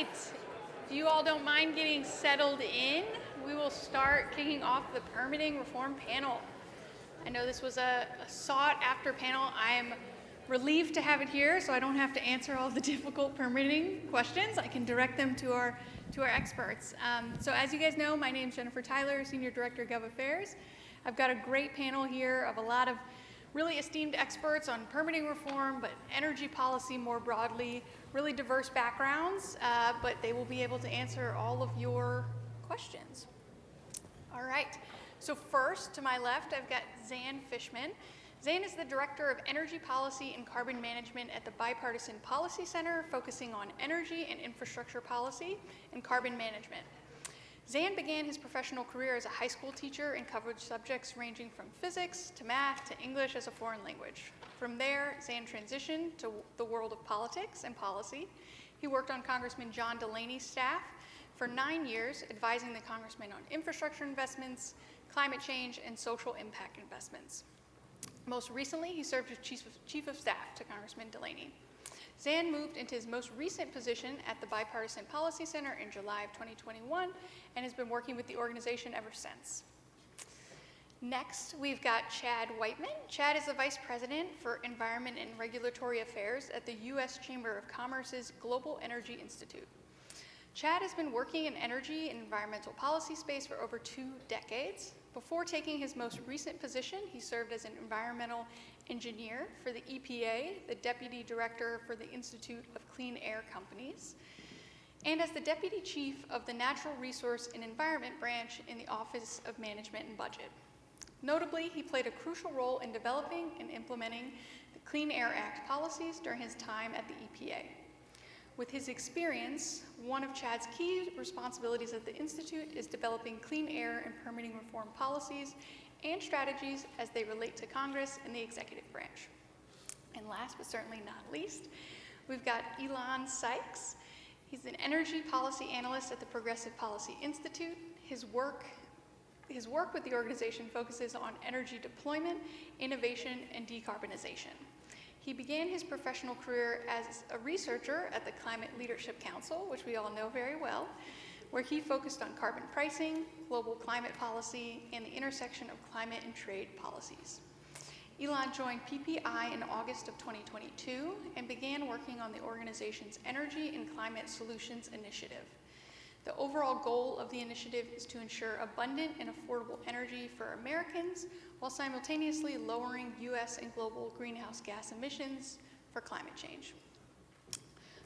right. If you all don't mind getting settled in, we will start kicking off the permitting reform panel. I know this was a sought-after panel. I am relieved to have it here, so I don't have to answer all the difficult permitting questions. I can direct them to our experts. So as you guys know, my name is Jennifer Tyler, Senior Director of Gov Affairs. I've got a great panel here of a lot of really esteemed experts on permitting reform, but energy policy more broadly, really diverse backgrounds, but they will be able to answer all of your questions. All right, so first to my left, I've got Zan Fishman. Zan is the Director of Energy Policy and Carbon Management at the Bipartisan Policy Center, focusing on energy and infrastructure policy and carbon management. Zan began his professional career as a high school teacher and covered subjects ranging from physics to math to English as a foreign language. From there, Zan transitioned to the world of politics and policy. He worked on Congressman John Delaney's staff for 9 years, advising the congressman on infrastructure investments, climate change, and social impact investments. Most recently, he served as Chief of Staff to Congressman Delaney. Zan moved into his most recent position at the Bipartisan Policy Center in July of 2021 and has been working with the organization ever since. Next, we've got Chad Whiteman. Chad is the Vice President for Environment and Regulatory Affairs at the U.S. Chamber of Commerce's Global Energy Institute. Chad has been working in energy and environmental policy space for over 2 decades. Before taking his most recent position, he served as an environmental engineer for the EPA, the Deputy Director for the Institute of Clean Air Companies, and as the Deputy Chief of the Natural Resource and Environment Branch in the Office of Management and Budget. Notably, he played a crucial role in developing and implementing the Clean Air Act policies during his time at the EPA. With his experience, one of Chad's key responsibilities at the Institute is developing clean air and permitting reform policies and strategies as they relate to Congress and the executive branch. And last but certainly not least, we've got Ilan Sykes. He's an energy policy analyst at the Progressive Policy Institute. His work with the organization focuses on energy deployment, innovation, and decarbonization. He began his professional career as a researcher at the Climate Leadership Council, which we all know very well, where he focused on carbon pricing, global climate policy, and the intersection of climate and trade policies. Ilan joined PPI in August of 2022 and began working on the organization's Energy and Climate Solutions Initiative. The overall goal of the initiative is to ensure abundant and affordable energy for Americans while simultaneously lowering U.S. and global greenhouse gas emissions for climate change.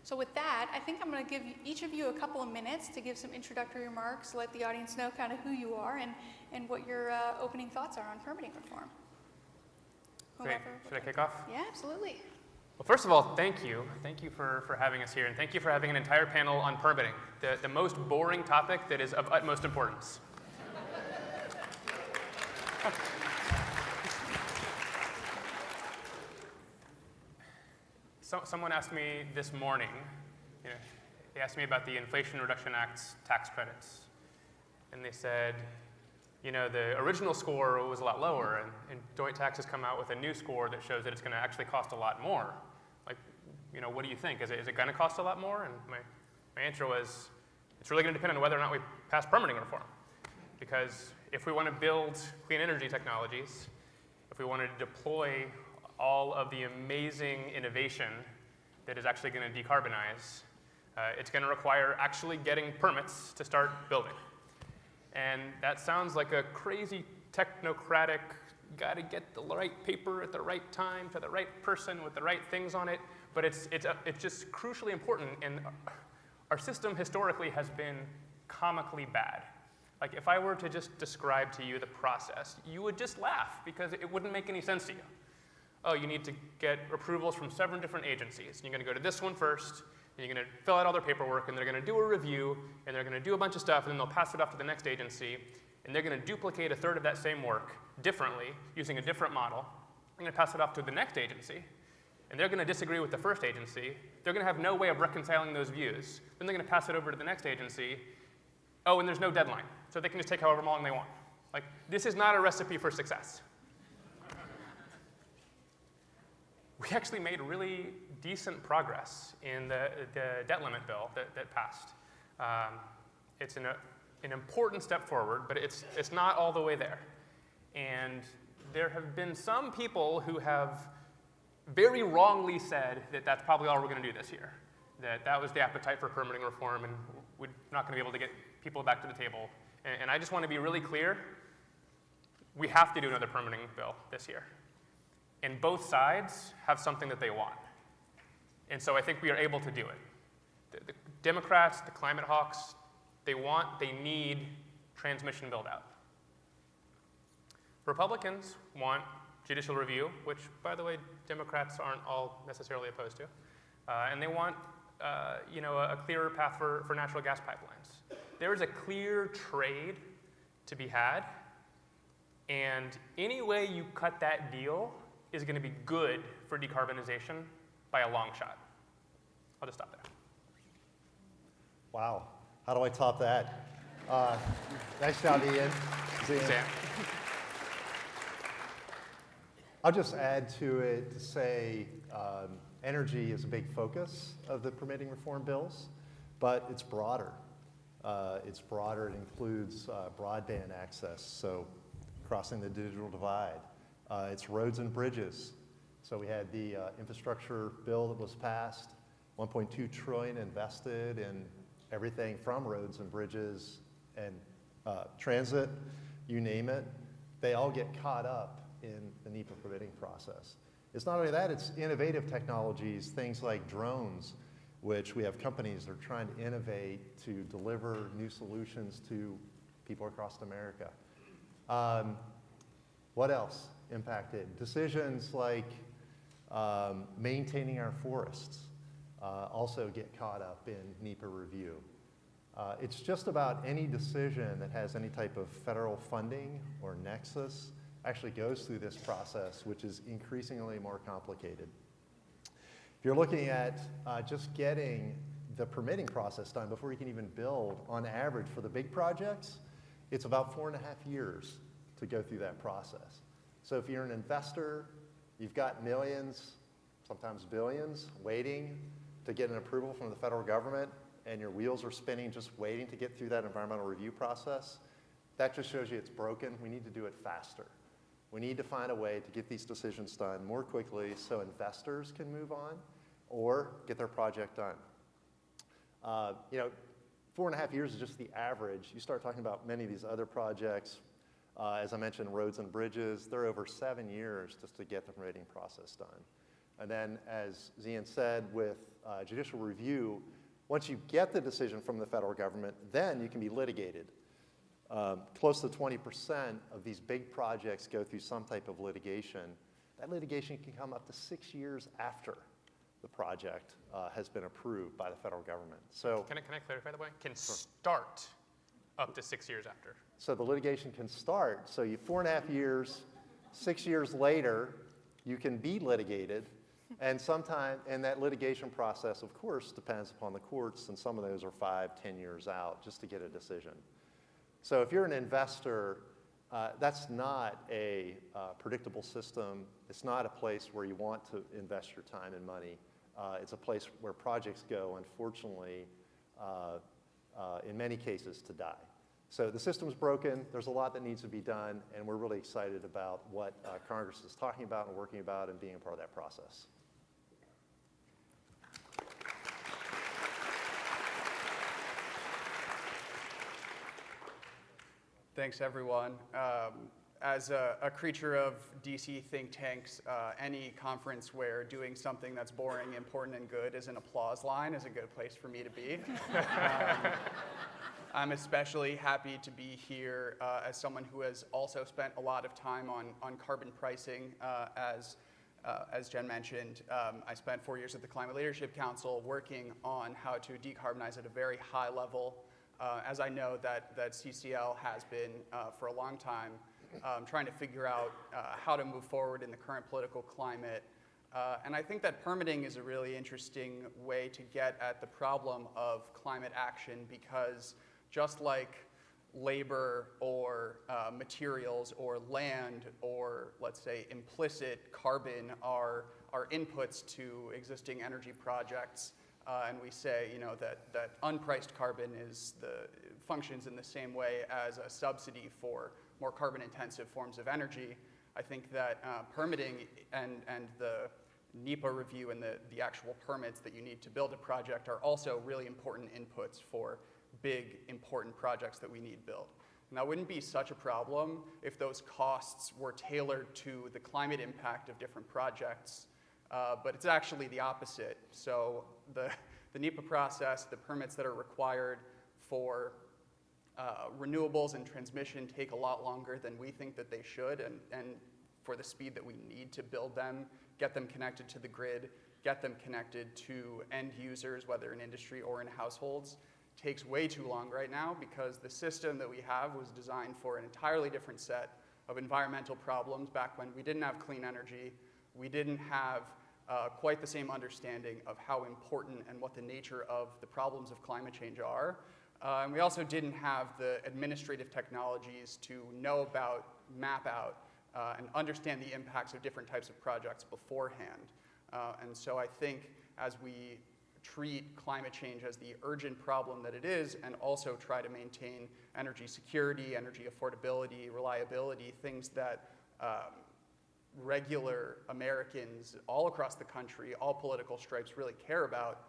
So with that, I think I'm going to give each of you a couple of minutes to give some introductory remarks, let the audience know kind of who you are and what your opening thoughts are on permitting reform. Great. Should I kick off? Yeah, absolutely. Well, first of all, thank you. Thank you for having us here, and thank you for having an entire panel on permitting, the most boring topic that is of utmost importance. Someone asked me this morning, they asked me about the Inflation Reduction Act's tax credits, and they said, the original score was a lot lower, and joint tax has come out with a new score that shows that it's going to actually cost a lot more. Like, what do you think? Is it going to cost a lot more? And my answer was, it's really going to depend on whether or not we pass permitting reform. Because if we want to build clean energy technologies, if we want to deploy all of the amazing innovation that is actually going to decarbonize, it's going to require actually getting permits to start building. And that sounds like a crazy technocratic, got to get the right paper at the right time to the right person with the right things on it, but it's just crucially important, and our system historically has been comically bad. Like, if I were to just describe to you the process, you would just laugh because it wouldn't make any sense to you. Oh, you need to get approvals from 7 different agencies. You're going to go to this one first, and you're going to fill out all their paperwork, and they're going to do a review, and they're going to do a bunch of stuff, and then they'll pass it off to the next agency, and they're going to duplicate a third of that same work differently using a different model. They're going to pass it off to the next agency, and they're going to disagree with the first agency. They're going to have no way of reconciling those views. Then they're going to pass it over to the next agency. Oh, and there's no deadline, so they can just take however long they want. Like, this is not a recipe for success. we actually made really decent progress in the debt limit bill that passed. It's an important step forward, but it's not all the way there. And there have been some people who have very wrongly said that that's probably all we're going to do this year, that was the appetite for permitting reform, and we're not going to be able to get people back to the table. And I just want to be really clear, we have to do another permitting bill this year. And both sides have something that they want. And so I think we are able to do it. The Democrats, the climate hawks, they need transmission build out. Republicans want judicial review, which, by the way, Democrats aren't all necessarily opposed to. And they want a clearer path for natural gas pipelines. There is a clear trade to be had, and any way you cut that deal is going to be good for decarbonization by a long shot. I'll just stop there. Wow, how do I top that? Nice job, Ian. Sam. I'll just add to it to say energy is a big focus of the permitting reform bills, but it's broader. It includes broadband access, so crossing the digital divide. It's roads and bridges. So we had the infrastructure bill that was passed, $1.2 trillion invested in everything from roads and bridges and transit, you name it. They all get caught up in the NEPA permitting process. It's not only that, it's innovative technologies, things like drones, which we have companies that are trying to innovate to deliver new solutions to people across America. What else impacted? Decisions like maintaining our forests also get caught up in NEPA review. It's just about any decision that has any type of federal funding or nexus actually goes through this process, which is increasingly more complicated. If you're looking at just getting the permitting process done before you can even build, on average for the big projects, it's about 4.5 years to go through that process. So if you're an investor, you've got millions, sometimes billions, waiting to get an approval from the federal government, and your wheels are spinning just waiting to get through that environmental review process, that just shows you it's broken. We need to do it faster. We need to find a way to get these decisions done more quickly so investors can move on or get their project done. 4.5 years is just the average. You start talking about many of these other projects, as I mentioned, roads and bridges, they're over 7 years just to get the permitting process done. And then, as Zian said, with judicial review, once you get the decision from the federal government, then you can be litigated. Close to 20% of these big projects go through some type of litigation. That litigation can come up to 6 years after the project has been approved by the federal government. So, can I clarify the way? Can start up to 6 years after. So the litigation can start. So you 4.5 years, 6 years later, you can be litigated. And that litigation process, of course, depends upon the courts, and some of those are 5-10 years out just to get a decision. So if you're an investor, that's not a predictable system. It's not a place where you want to invest your time and money. It's a place where projects go, unfortunately, in many cases, to die. So the system's broken. There's a lot that needs to be done, and we're really excited about what Congress is talking about and working about and being a part of that process. Thanks, everyone. As a creature of DC think tanks, any conference where doing something that's boring, important, and good is an applause line is a good place for me to be. I'm especially happy to be here as someone who has also spent a lot of time on carbon pricing. As Jen mentioned, I spent 4 years at the Climate Leadership Council working on how to decarbonize at a very high level. As I know that CCL has been for a long time, trying to figure out how to move forward in the current political climate. And I think that permitting is a really interesting way to get at the problem of climate action, because just like labor or materials or land or, let's say, implicit carbon are our inputs to existing energy projects, and we say, that unpriced carbon functions in the same way as a subsidy for more carbon-intensive forms of energy. I think that permitting and the NEPA review and the actual permits that you need to build a project are also really important inputs for big, important projects that we need built. And that wouldn't be such a problem if those costs were tailored to the climate impact of different projects, but it's actually the opposite. So the NEPA process, the permits that are required for renewables and transmission take a lot longer than we think that they should, and for the speed that we need to build them, get them connected to the grid, get them connected to end users, whether in industry or in households, takes way too long right now because the system that we have was designed for an entirely different set of environmental problems back when we didn't have clean energy, we didn't have quite the same understanding of how important and what the nature of the problems of climate change are. And we also didn't have the administrative technologies to know about, map out, and understand the impacts of different types of projects beforehand. And so I think as we treat climate change as the urgent problem that it is, and also try to maintain energy security, energy affordability, reliability, things that regular Americans all across the country, all political stripes really care about,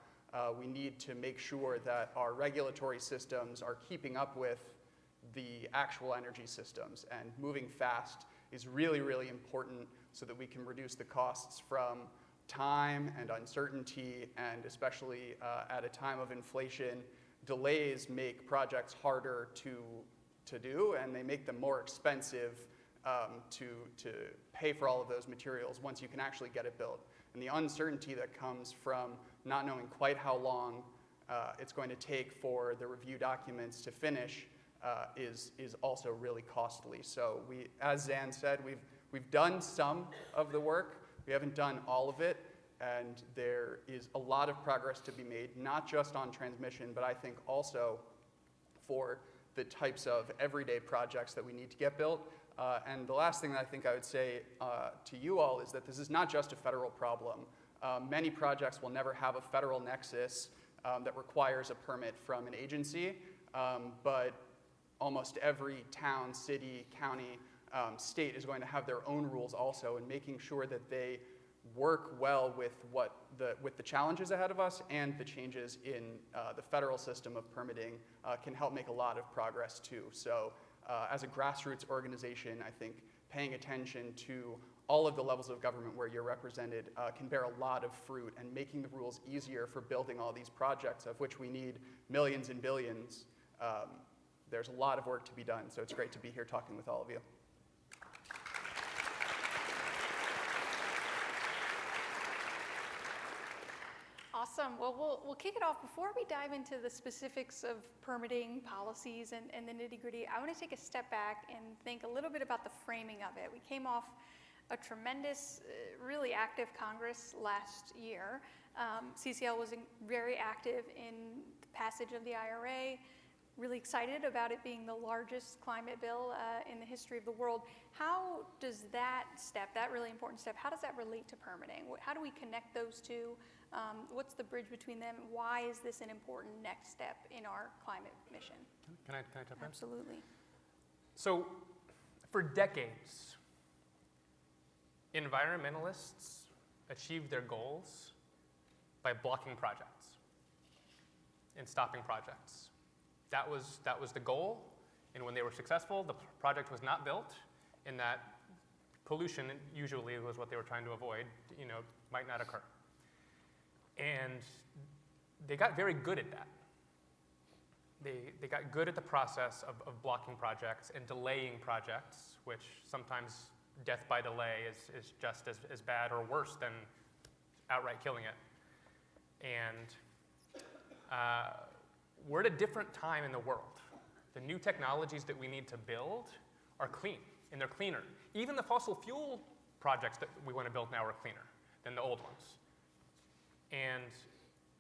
we need to make sure that our regulatory systems are keeping up with the actual energy systems, and moving fast is really, really important so that we can reduce the costs from time and uncertainty, and especially at a time of inflation, delays make projects harder to do, and they make them more expensive to pay for all of those materials once you can actually get it built. And the uncertainty that comes from not knowing quite how long it's going to take for the review documents to finish is also really costly. So as Zan said, we've done some of the work. We haven't done all of it, and there is a lot of progress to be made, not just on transmission, but I think also for the types of everyday projects that we need to get built. And the last thing that I think I would say to you all is that this is not just a federal problem. Many projects will never have a federal nexus that requires a permit from an agency, but almost every town, city, county, state is going to have their own rules also, and making sure that they work well with the challenges ahead of us and the changes in the federal system of permitting can help make a lot of progress too. So as a grassroots organization, I think paying attention to all of the levels of government where you're represented can bear a lot of fruit, and making the rules easier for building all these projects, of which we need millions and billions. There's a lot of work to be done, so it's great to be here talking with all of you. Awesome. Well, we'll kick it off. Before we dive into the specifics of permitting policies and the nitty-gritty, I want to take a step back and think a little bit about the framing of it. We came off a tremendous, really active Congress last year. CCL was very active in the passage of the IRA, really excited about it being the largest climate bill in the history of the world. How does that step, that really important step, how does that relate to permitting? How do we connect those two? What's the bridge between them? Why is this an important next step in our climate mission? Can I jump in? Absolutely. So for decades, environmentalists achieved their goals by blocking projects and stopping projects. That was the goal, and when they were successful, the project was not built, and that pollution usually was what they were trying to avoid, might not occur. And they got very good at that. They got good at the process of blocking projects and delaying projects, which sometimes death by delay is just as bad or worse than outright killing it. And we're at a different time in the world. The new technologies that we need to build are clean, and they're cleaner. Even the fossil fuel projects that we want to build now are cleaner than the old ones. And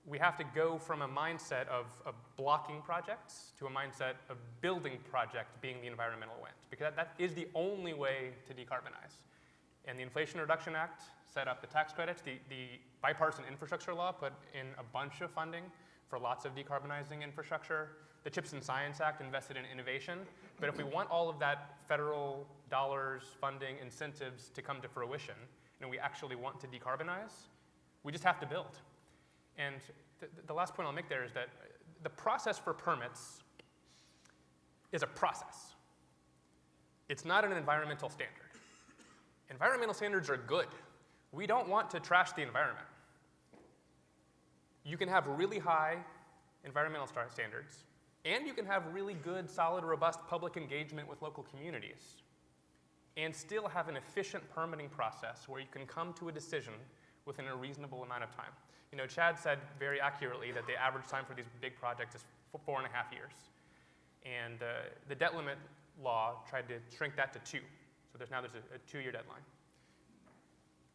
we have to go from a mindset of blocking projects to a mindset of building projects being the environmental win, because that is the only way to decarbonize. And the Inflation Reduction Act set up the tax credits. The bipartisan infrastructure law put in a bunch of funding for lots of decarbonizing infrastructure. The CHIPS and Science Act invested in innovation. But if we want all of that federal dollars, funding, incentives to come to fruition, and we actually want to decarbonize, we just have to build. And the last point I'll make there is that the process for permits is a process. It's not an environmental standard. Environmental standards are good. We don't want to trash the environment. You can have really high environmental standards, and you can have really good, solid, robust public engagement with local communities, and still have an efficient permitting process where you can come to a decision within a reasonable amount of time. You know, Chad said very accurately that the average time for these big projects is 4.5 years. And the debt limit law tried to shrink that to 2. So there's a 2-year deadline.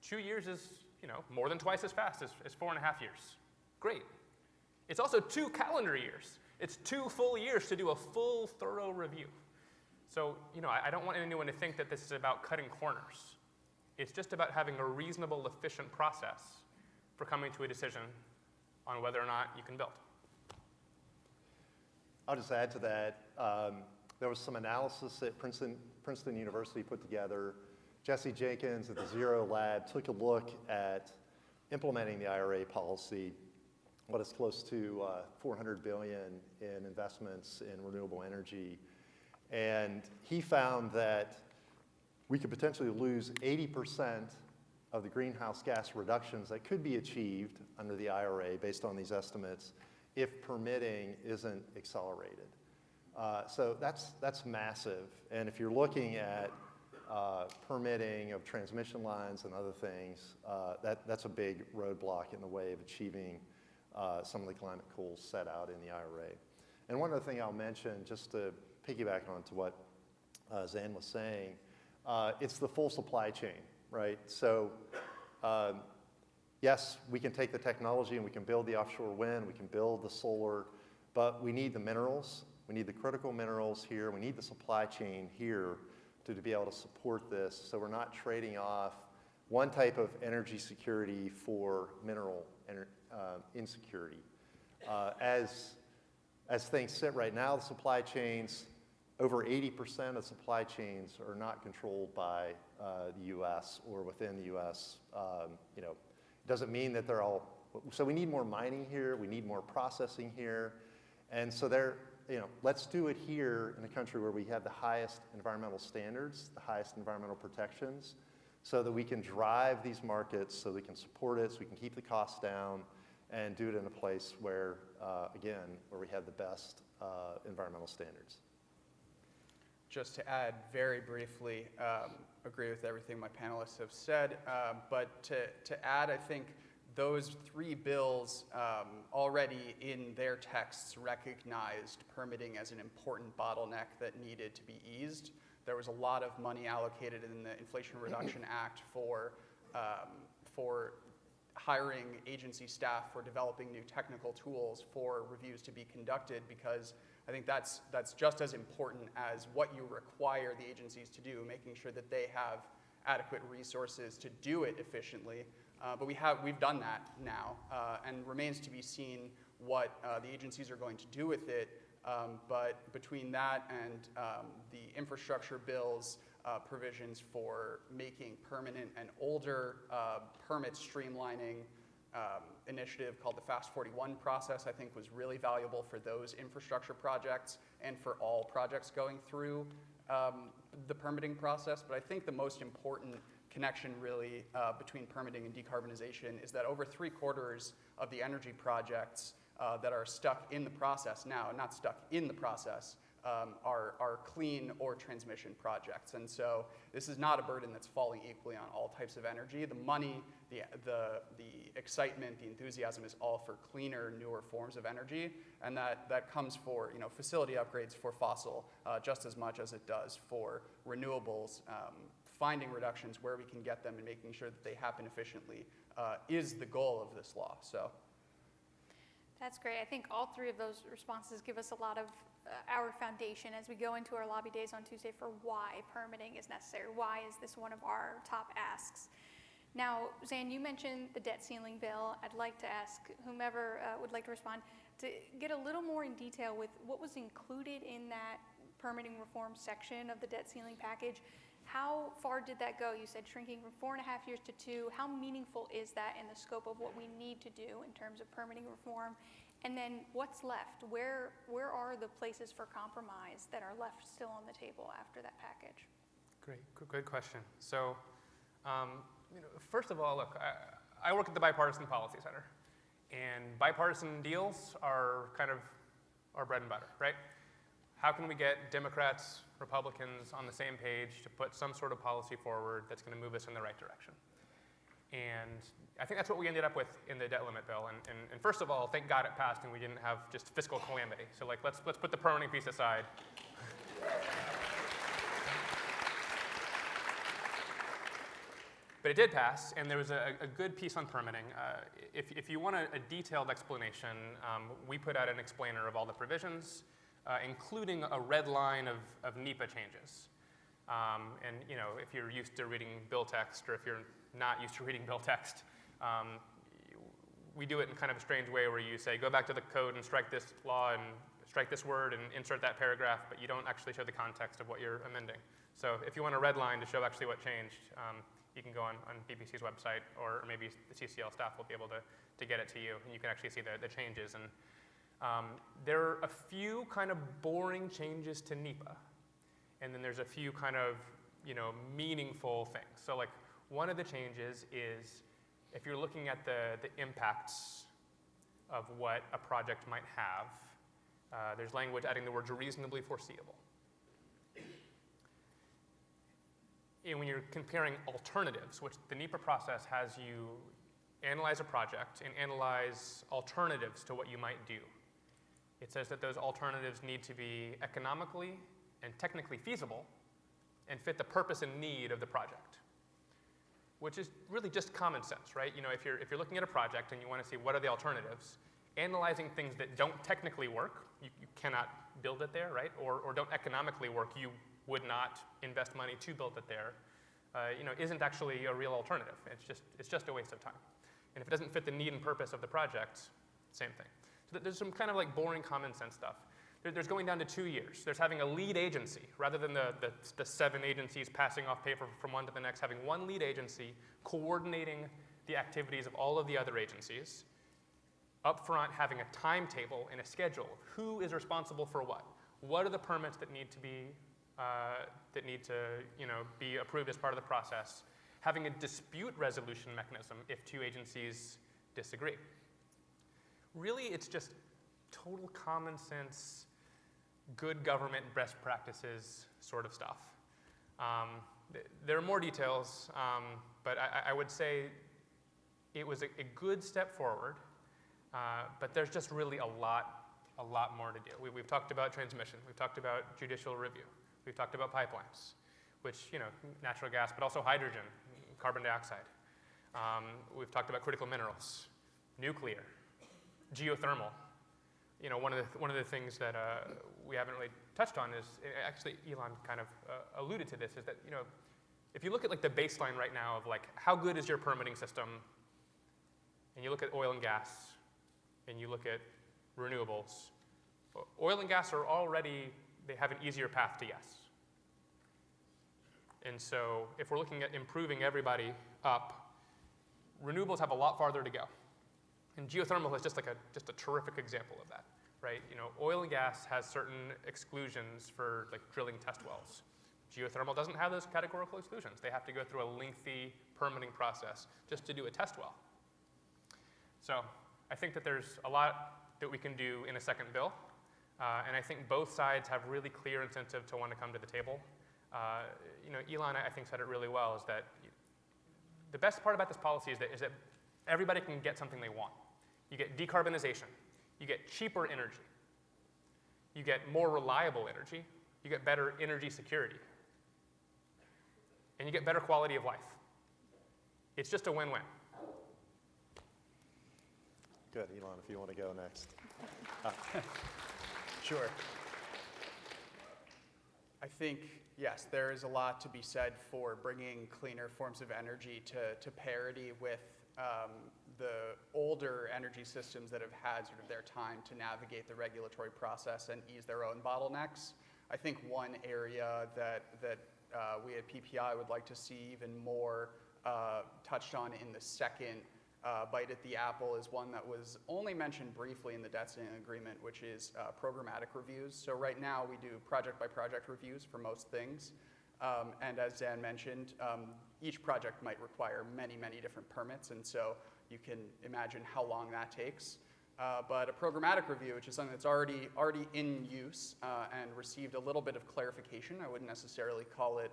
2 years is, you know, more than twice as fast as 4.5 years. Great. It's also 2 calendar years. It's 2 full years to do a full, thorough review. So, you know, I don't want anyone to think that this is about cutting corners. It's just about having a reasonable, efficient process for coming to a decision on whether or not you can build. I'll just add to that. There was some analysis that Princeton University put together. Jesse Jenkins at the Zero Lab took a look at implementing the IRA policy, what is close to $400 billion in investments in renewable energy. And he found that we could potentially lose 80% of the greenhouse gas reductions that could be achieved under the IRA based on these estimates if permitting isn't accelerated. So that's massive. And if you're looking at permitting of transmission lines and other things, that's a big roadblock in the way of achieving some of the climate goals set out in the IRA. And one other thing I'll mention, just to piggyback onto what Zan was saying, it's the full supply chain, right? So yes, we can take the technology and we can build the offshore wind, we can build the solar, but we need the minerals. We need the critical minerals here. We need the supply chain here to be able to support this. So we're not trading off one type of energy security for mineral insecurity. As things sit right now, the supply chains, over 80% of supply chains are not controlled by the U.S. or within the U.S. You know, it doesn't mean that they're all. So we need more mining here. We need more processing here, and so let's do it here in a country where we have the highest environmental standards, the highest environmental protections, so that we can drive these markets, so we can support it, so we can keep the costs down, and do it in a place where, again, where we have the best environmental standards. Just to add very briefly, agree with everything my panelists have said, but to add, I think those 3 bills already in their texts recognized permitting as an important bottleneck that needed to be eased. There was a lot of money allocated in the Inflation Reduction Act for hiring agency staff for developing new technical tools for reviews to be conducted, because I think that's just as important as what you require the agencies to do, making sure that they have adequate resources to do it efficiently. But we've done that now, and remains to be seen what the agencies are going to do with it. But between that and the infrastructure bill's provisions for making permanent and older permit streamlining initiative called the Fast 41 process, I think was really valuable for those infrastructure projects and for all projects going through the permitting process. But I think the most important connection really between permitting and decarbonization is that over 3/4 of the energy projects that are stuck in the process now, not stuck in the process, are clean or transmission projects. And so this is not a burden that's falling equally on all types of energy. The money, the excitement, the enthusiasm is all for cleaner, newer forms of energy, and that comes for facility upgrades for fossil just as much as it does for renewables. Finding reductions where we can get them and making sure that they happen efficiently is the goal of this law. So. That's great. I think all three of those responses give us a lot of our foundation as we go into our lobby days on Tuesday for why permitting is necessary. Why is this one of our top asks? Now, Zan, you mentioned the debt ceiling bill. I'd like to ask whomever would like to respond to get a little more in detail with what was included in that permitting reform section of the debt ceiling package. How far did that go? You said shrinking from 4.5 years to 2. How meaningful is that in the scope of what we need to do in terms of permitting reform? And then what's left? Where are the places for compromise that are left still on the table after that package? Great, good question. So, first of all, look, I work at the Bipartisan Policy Center, and bipartisan deals are kind of our bread and butter, right? How can we get Democrats, Republicans on the same page to put some sort of policy forward that's going to move us in the right direction? And I think that's what we ended up with in the debt limit bill. And first of all, thank God it passed and we didn't have just fiscal calamity. So like, let's put the permitting piece aside. But it did pass, and there was a good piece on permitting. If you want a detailed explanation, we put out an explainer of all the provisions, including a red line of NEPA changes. And if you're used to reading bill text, or if you're not used to reading bill text, we do it in kind of a strange way where you say, go back to the code and strike this law and strike this word and insert that paragraph, but you don't actually show the context of what you're amending. So if you want a red line to show actually what changed, you can go on BPC's website, or maybe the CCL staff will be able to get it to you, and you can actually see the changes. And there are a few kind of boring changes to NEPA, and then there's a few kind of meaningful things. So like one of the changes is if you're looking at the impacts of what a project might have, there's language adding the words reasonably foreseeable. And when you're comparing alternatives, which the NEPA process has you analyze a project and analyze alternatives to what you might do, it says that those alternatives need to be economically and technically feasible and fit the purpose and need of the project, which is really just common sense, right? If you're looking at a project and you want to see what are the alternatives, analyzing things that don't technically work, you cannot build it there, right? Or don't economically work, you would not invest money to build it there, isn't actually a real alternative. It's just a waste of time. And if it doesn't fit the need and purpose of the project, same thing. So there's some kind of like boring common sense stuff. There's going down to 2 years. There's having a lead agency, rather than the 7 agencies passing off paper from one to the next, having one lead agency coordinating the activities of all of the other agencies. Up front, having a timetable and a schedule. Who is responsible for what? What are the permits that need to be be approved as part of the process? Having a dispute resolution mechanism if 2 agencies disagree. Really, it's just total common sense, good government best practices sort of stuff. There are more details, but I would say it was a good step forward, but there's just really a lot more to do. We've talked about transmission. We've talked about judicial review. We've talked about pipelines, which, natural gas, but also hydrogen, carbon dioxide. We've talked about critical minerals, nuclear, geothermal. One of the things that we haven't really touched on is, actually Elon kind of alluded to this, is that, if you look at like the baseline right now of like how good is your permitting system, and you look at oil and gas, and you look at renewables, oil and gas are already, they have an easier path to yes. And so if we're looking at improving everybody up, renewables have a lot farther to go. And geothermal is just a terrific example of that, right? Oil and gas has certain exclusions for like drilling test wells. Geothermal doesn't have those categorical exclusions. They have to go through a lengthy permitting process just to do a test well. So I think that there's a lot that we can do in a second bill. And I think both sides have really clear incentive to want to come to the table. Elon, I think, said it really well, is that the best part about this policy is that everybody can get something they want. You get decarbonization. You get cheaper energy. You get more reliable energy. You get better energy security. And you get better quality of life. It's just a win-win. Good, Elon, if you want to go next. Sure. I think, yes, there is a lot to be said for bringing cleaner forms of energy to parity with the older energy systems that have had sort of their time to navigate the regulatory process and ease their own bottlenecks. I think one area that we at PPI would like to see even more touched on in the second bite at the apple is one that was only mentioned briefly in the debt ceiling agreement, which is programmatic reviews. So right now we do project-by-project reviews for most things. And as Dan mentioned, each project might require many, many different permits, and so you can imagine how long that takes. But a programmatic review, which is something that's already in use and received a little bit of clarification, I wouldn't necessarily call it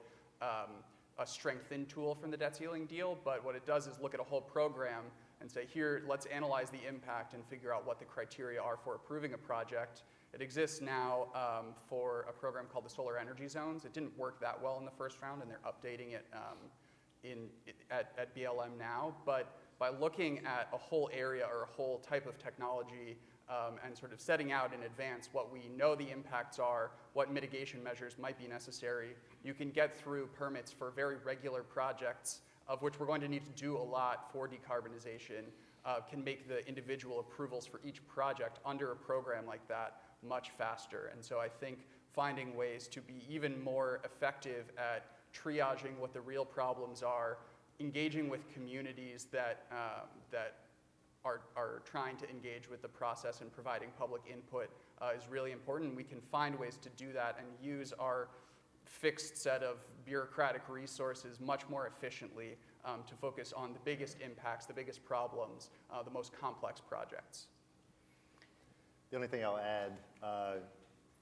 a strengthened tool from the debt ceiling deal, but what it does is look at a whole program and say, here, let's analyze the impact and figure out what the criteria are for approving a project. It exists now for a program called the Solar Energy Zones. It didn't work that well in the first round, and they're updating it at BLM now. But by looking at a whole area or a whole type of technology and sort of setting out in advance what we know the impacts are, what mitigation measures might be necessary, you can get through permits for very regular projects, of which we're going to need to do a lot for decarbonization, can make the individual approvals for each project under a program like that much faster. And so I think finding ways to be even more effective at triaging what the real problems are, engaging with communities that are trying to engage with the process and providing public input is really important. We can find ways to do that and use our fixed set of bureaucratic resources much more efficiently to focus on the biggest impacts, the biggest problems, the most complex projects. The only thing I'll add,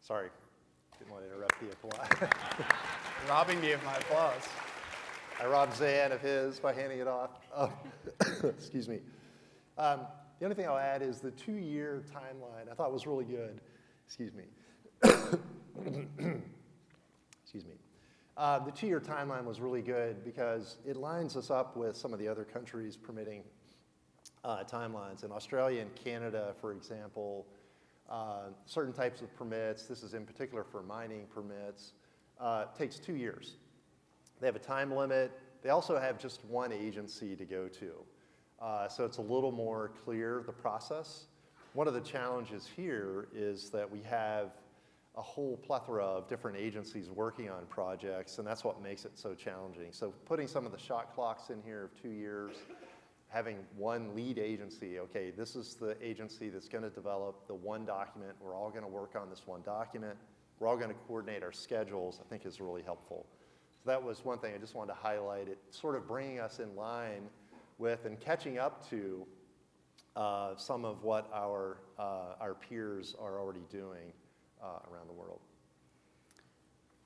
sorry, didn't want to interrupt the applause. Robbing me of my applause. I robbed Zan of his by handing it off. Oh, excuse me. The only thing I'll add is the 2-year timeline I thought was really good. Excuse me. Excuse me. The 2-year timeline was really good because it lines us up with some of the other countries' permitting timelines. In Australia and Canada, for example, certain types of permits, this is in particular for mining permits, takes 2 years. They have a time limit. They also have just one agency to go to. So it's a little more clear, the process. One of the challenges here is that we have a whole plethora of different agencies working on projects, and that's what makes it so challenging. So putting some of the shot clocks in here of 2 years, having one lead agency, okay, this is the agency that's going to develop the one document. We're all going to work on this one document. We're all going to coordinate our schedules, I think is really helpful. So that was one thing I just wanted to highlight. It sort of bringing us in line with and catching up to some of what our peers are already doing around the world.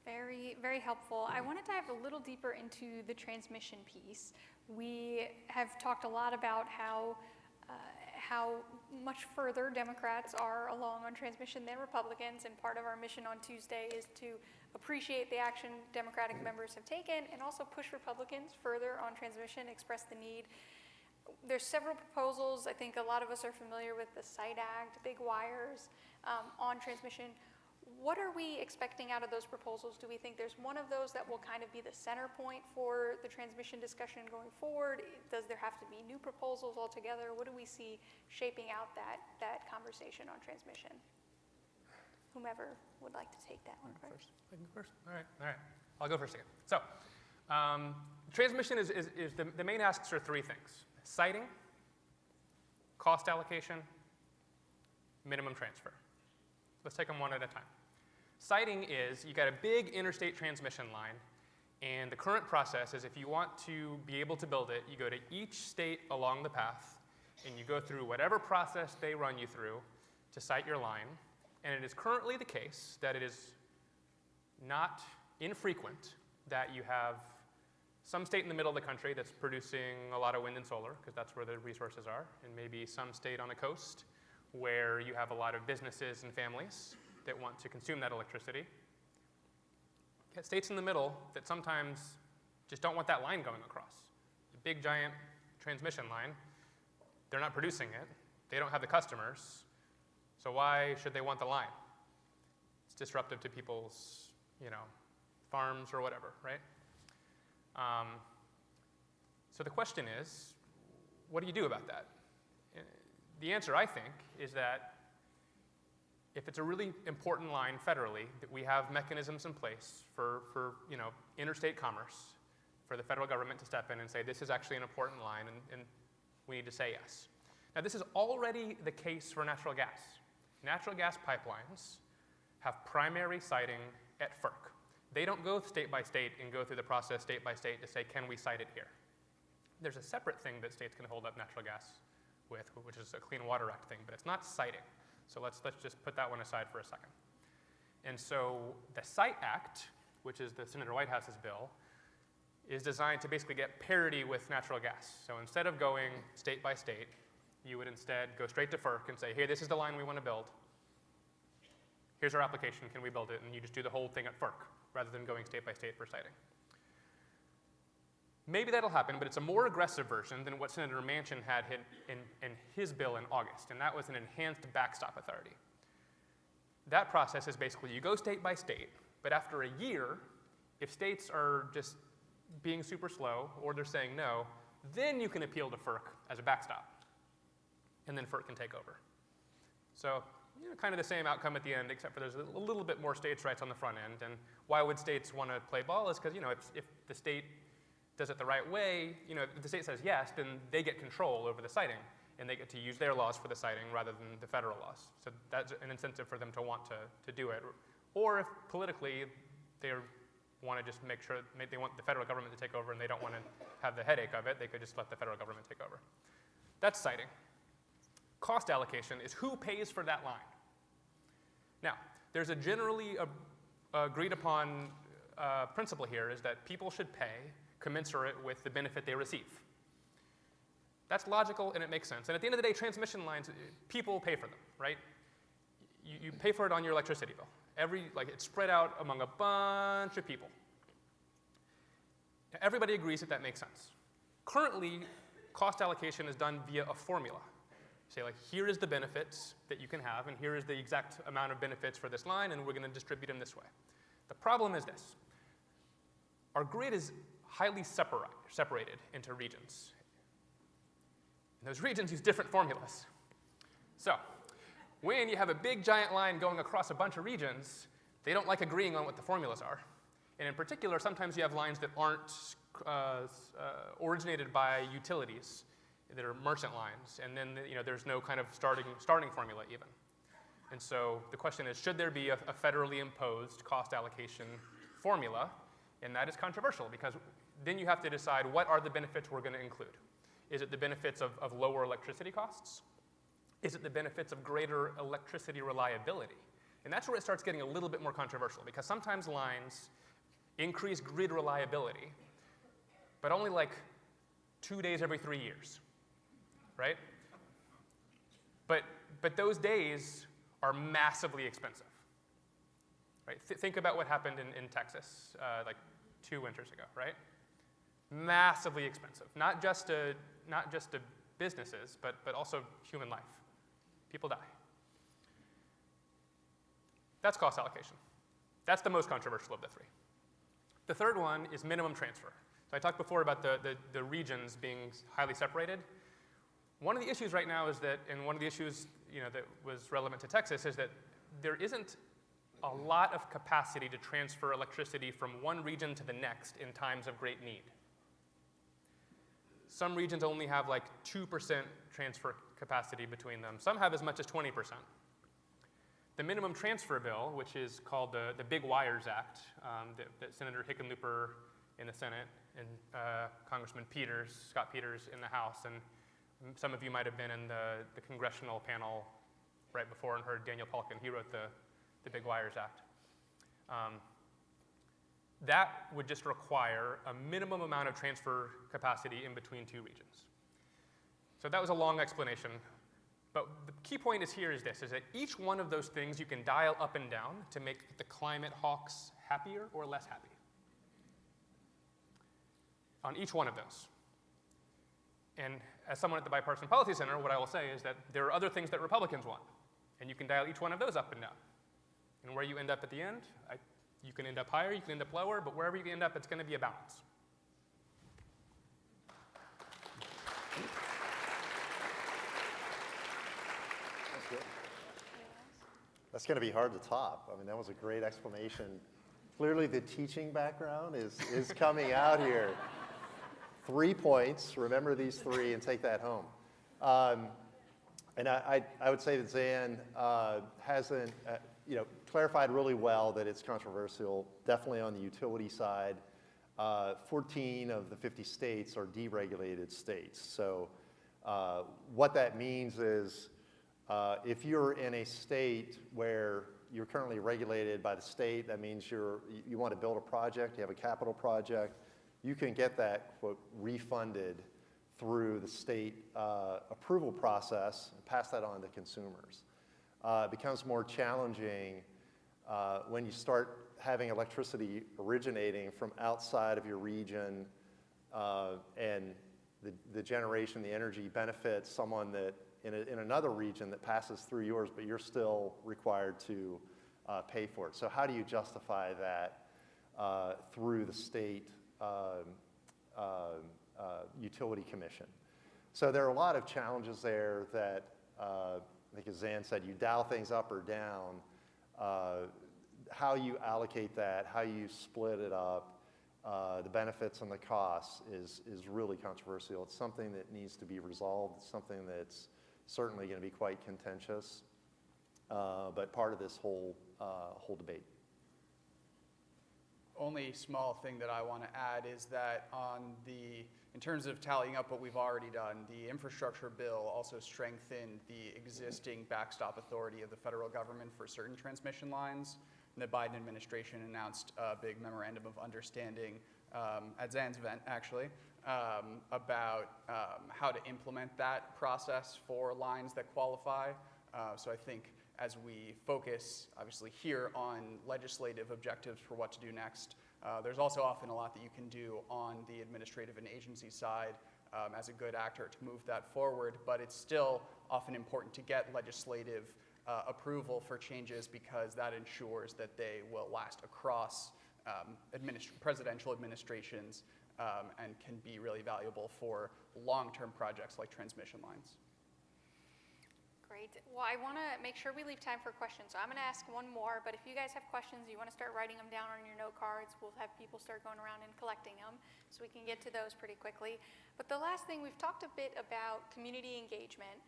Very, very helpful. I want to dive a little deeper into the transmission piece. We have talked a lot about how much further Democrats are along on transmission than Republicans, and part of our mission on Tuesday is to appreciate the action Democratic members have taken and also push Republicans further on transmission, express the need. There's several proposals. I think a lot of us are familiar with the SITE Act, big wires on transmission. What are we expecting out of those proposals? Do we think there's one of those that will kind of be the center point for the transmission discussion going forward? Does there have to be new proposals altogether? What do we see shaping out that conversation on transmission? Whomever would like to take that one first. I can go first. All right. I'll go first again. So, transmission is the main asks are 3 things: siting, cost allocation, minimum transfer. Let's take them one at a time. Siting is, you got a big interstate transmission line, and the current process is if you want to be able to build it, you go to each state along the path, and you go through whatever process they run you through to site your line. And it is currently the case that it is not infrequent that you have some state in the middle of the country that's producing a lot of wind and solar, because that's where the resources are, and maybe some state on the coast where you have a lot of businesses and families that want to consume that electricity. You have states in the middle that sometimes just don't want that line going across. The big giant transmission line, they're not producing it, They don't have the customers, so why should they want the line? It's disruptive to people's, farms or whatever, right? So the question is, what do you do about that? The answer, I think, is that if it's a really important line federally, that we have mechanisms in place for interstate commerce, for the federal government to step in and say, this is actually an important line, and we need to say yes. Now, this is already the case for natural gas. Natural gas pipelines have primary siting at FERC. They don't go state by state and go through the process state by state to say, can we site it here? There's a separate thing that states can hold up natural gas with, which is a Clean Water Act thing, but it's not siting. So let's just put that one aside for a second. And so the SITE Act, which is the Senator Whitehouse's bill, is designed to basically get parity with natural gas. So instead of going state by state, you would instead go straight to FERC and say, hey, this is the line we want to build. Here's our application, can we build it? And you just do the whole thing at FERC, rather than going state by state for siting. Maybe that'll happen, but it's a more aggressive version than what Senator Manchin had in his bill in August, and that was an enhanced backstop authority. That process is basically you go state by state, but after a year, if states are just being super slow or they're saying no, then you can appeal to FERC as a backstop, and then FERC can take over. So kind of the same outcome at the end, except for there's a little bit more states' rights on the front end. And why would states want to play ball is because if the state does it the right way, if the state says yes, then they get control over the siting, and they get to use their laws for the siting rather than the federal laws. So that's an incentive for them to want to do it. Or if politically they want to just make sure they want the federal government to take over and they don't want to have the headache of it, they could just let the federal government take over. That's siting. Cost allocation is who pays for that line. Now, there's a generally agreed upon principle here is that people should pay commensurate with the benefit they receive. That's logical and it makes sense. And at the end of the day, transmission lines, people pay for them, right? You pay for it on your electricity bill. It's spread out among a bunch of people. Everybody agrees that makes sense. Currently, cost allocation is done via a formula. Say, here is the benefits that you can have, and here is the exact amount of benefits for this line, and we're going to distribute them this way. The problem is this. Our grid is highly separated into regions. And those regions use different formulas. So when you have a big, giant line going across a bunch of regions, they don't like agreeing on what the formulas are. And in particular, sometimes you have lines that aren't originated by utilities, that are merchant lines, and then there's no kind of starting formula even. And so the question is, should there be a federally imposed cost allocation formula? And that is controversial because then you have to decide what are the benefits we're going to include. Is it the benefits of lower electricity costs? Is it the benefits of greater electricity reliability? And that's where it starts getting a little bit more controversial because sometimes lines increase grid reliability, but only 2 days every 3 years. Right? But those days are massively expensive. Right? Think about what happened in Texas 2 winters ago, right? Massively expensive. Not just to businesses, but also human life. People die. That's cost allocation. That's the most controversial of the three. The third one is minimum transfer. So I talked before about the regions being highly separated. One of the issues right now is that, and one of the issues that was relevant to Texas is that there isn't a lot of capacity to transfer electricity from one region to the next in times of great need. Some regions only have 2% transfer capacity between them. Some have as much as 20%. The minimum transfer bill, which is called the Big Wires Act, that Senator Hickenlooper in the Senate and Congressman Scott Peters in the House, and some of you might have been in the congressional panel right before and heard Daniel Polkin. He wrote the Big Wires Act. That would just require a minimum amount of transfer capacity in between two regions. So that was a long explanation. But the key point is that each one of those things you can dial up and down to make the climate hawks happier or less happy. On each one of those. And as someone at the Bipartisan Policy Center, what I will say is that there are other things that Republicans want, and you can dial each one of those up and down. And where you end up at the end, you can end up higher, you can end up lower, but wherever you end up, it's going to be a balance. That's good. That's going to be hard to top. I mean, that was a great explanation. Clearly, the teaching background is coming out here. 3 points. Remember these 3 and take that home. And I would say that Zan hasn't clarified really well that it's controversial, definitely on the utility side. 14 of the 50 states are deregulated states. So what that means is if you're in a state where you're currently regulated by the state, that means you want to build a project, you have a capital project, you can get that, quote, refunded through the state approval process and pass that on to consumers. It becomes more challenging when you start having electricity originating from outside of your region and the generation, the energy benefits someone that in another region that passes through yours, but you're still required to pay for it. So how do you justify that through the state utility commission? So there are a lot of challenges there that, I think as Zan said, you dial things up or down. How you allocate that, how you split it up, the benefits and the costs is really controversial. It's something that needs to be resolved. It's something that's certainly going to be quite contentious, but part of this whole debate. Only small thing that I want to add is that in terms of tallying up what we've already done, the infrastructure bill also strengthened the existing backstop authority of the federal government for certain transmission lines. And the Biden administration announced a big memorandum of understanding at Zan's event, actually, about how to implement that process for lines that qualify. So I think as we focus, obviously, here on legislative objectives for what to do next, there's also often a lot that you can do on the administrative and agency side as a good actor to move that forward, but it's still often important to get legislative approval for changes because that ensures that they will last across presidential administrations and can be really valuable for long-term projects like transmission lines. Great. Well, I want to make sure we leave time for questions. So I'm going to ask one more, but if you guys have questions, you want to start writing them down on your note cards, we'll have people start going around and collecting them so we can get to those pretty quickly. But the last thing, we've talked a bit about community engagement.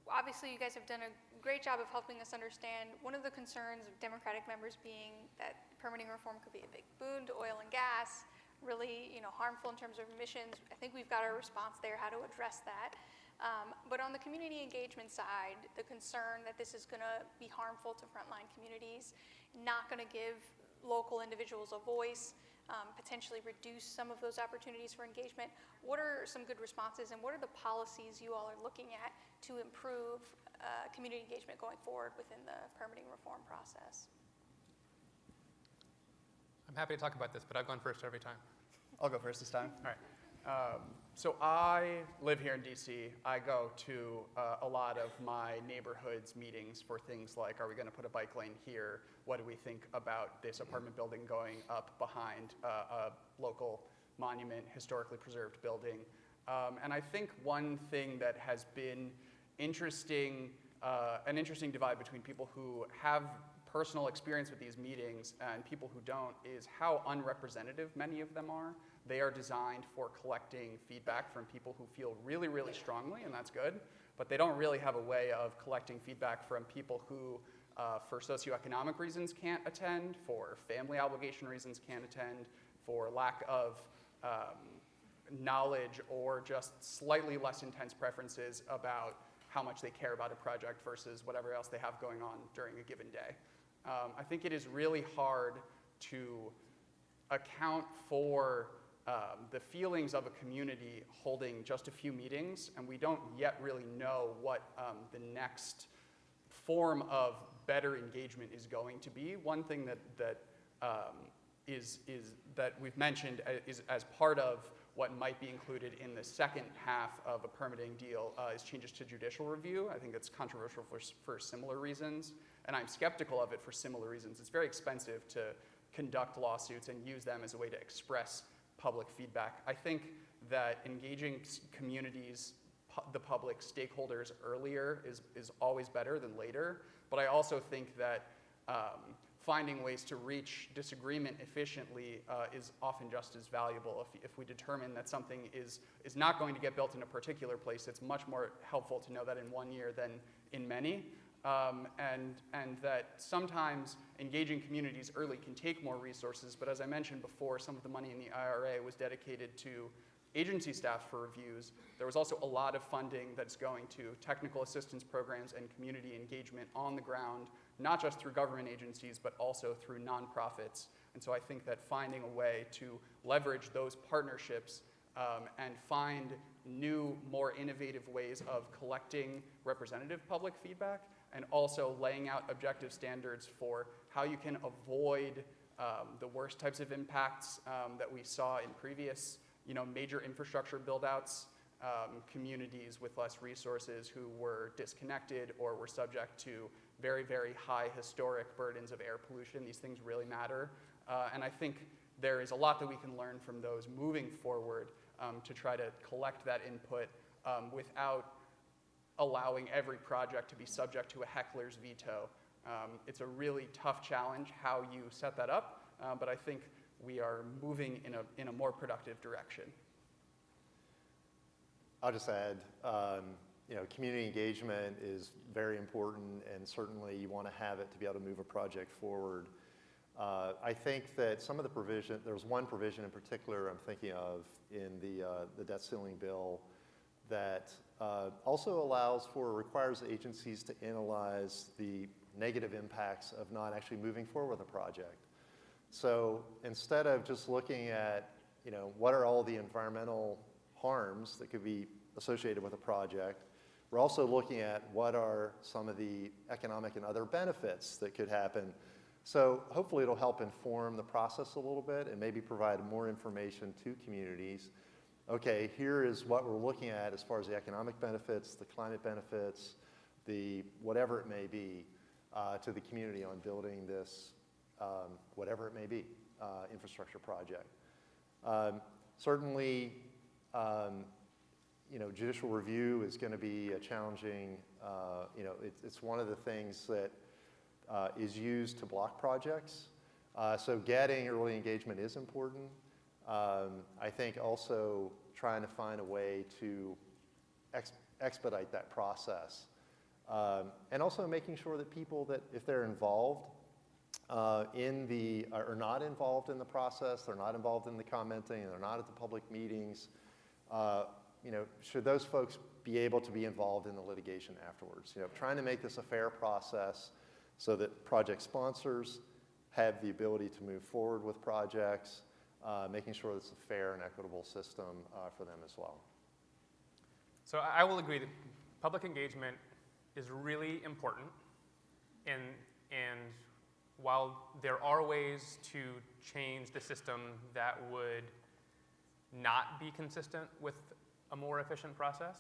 Obviously, you guys have done a great job of helping us understand one of the concerns of Democratic members being that permitting reform could be a big boon to oil and gas, really harmful in terms of emissions. I think we've got a response there, how to address that. But on the community engagement side, the concern that this is going to be harmful to frontline communities, not going to give local individuals a voice, potentially reduce some of those opportunities for engagement. What are some good responses and what are the policies you all are looking at to improve community engagement going forward within the permitting reform process? I'm happy to talk about this, but I've gone first every time. I'll go first this time. All right. So I live here in DC. I go to a lot of my neighborhood's meetings for things like, are we going to put a bike lane here? What do we think about this apartment building going up behind a local monument, historically preserved building? And I think one thing that has been interesting, an interesting divide between people who have personal experience with these meetings and people who don't is how unrepresentative many of them are. They are designed for collecting feedback from people who feel really, really strongly, and that's good, but they don't really have a way of collecting feedback from people who, for socioeconomic reasons, can't attend, for family obligation reasons can't attend, for lack of knowledge or just slightly less intense preferences about how much they care about a project versus whatever else they have going on during a given day. I think it is really hard to account for the feelings of a community holding just a few meetings, and we don't yet really know what the next form of better engagement is going to be. One thing that we've mentioned is as part of what might be included in the second half of a permitting deal is changes to judicial review. I think it's controversial for similar reasons, and I'm skeptical of it for similar reasons. It's very expensive to conduct lawsuits and use them as a way to express public feedback. I think that engaging communities, the public stakeholders earlier is always better than later, but I also think that finding ways to reach disagreement efficiently is often just as valuable. If we determine that something is not going to get built in a particular place, it's much more helpful to know that in 1 year than in many. And that sometimes engaging communities early can take more resources, but as I mentioned before, some of the money in the IRA was dedicated to agency staff for reviews. There was also a lot of funding that's going to technical assistance programs and community engagement on the ground, not just through government agencies, but also through nonprofits. And so I think that finding a way to leverage those partnerships and find new, more innovative ways of collecting representative public feedback and also laying out objective standards for how you can avoid the worst types of impacts that we saw in previous major infrastructure build-outs, communities with less resources who were disconnected or were subject to very, very high historic burdens of air pollution. These things really matter. And I think there is a lot that we can learn from those moving forward to try to collect that input without allowing every project to be subject to a heckler's veto. It's a really tough challenge how you set that up, but I think we are moving in a more productive direction. I'll just add, community engagement is very important, and certainly you want to have it to be able to move a project forward. I think that some of the provision, there's one provision in particular I'm thinking of in the debt ceiling bill that also requires agencies to analyze the negative impacts of not actually moving forward with a project. So instead of just looking at, what are all the environmental harms that could be associated with a project, we're also looking at what are some of the economic and other benefits that could happen. So hopefully it'll help inform the process a little bit and maybe provide more information to communities. Okay, here is what we're looking at as far as the economic benefits, the climate benefits, the whatever it may be to the community on building this, whatever it may be, infrastructure project. Certainly, judicial review is going to be a challenging, it's one of the things that is used to block projects. So getting early engagement is important. I think also trying to find a way to expedite that process. And also making sure that people that, if they're involved are not involved in the process, they're not involved in the commenting, and they're not at the public meetings, should those folks be able to be involved in the litigation afterwards? Trying to make this a fair process so that project sponsors have the ability to move forward with projects, making sure that it's a fair and equitable system for them as well. So I will agree that public engagement is really important, and while there are ways to change the system that would not be consistent with a more efficient process,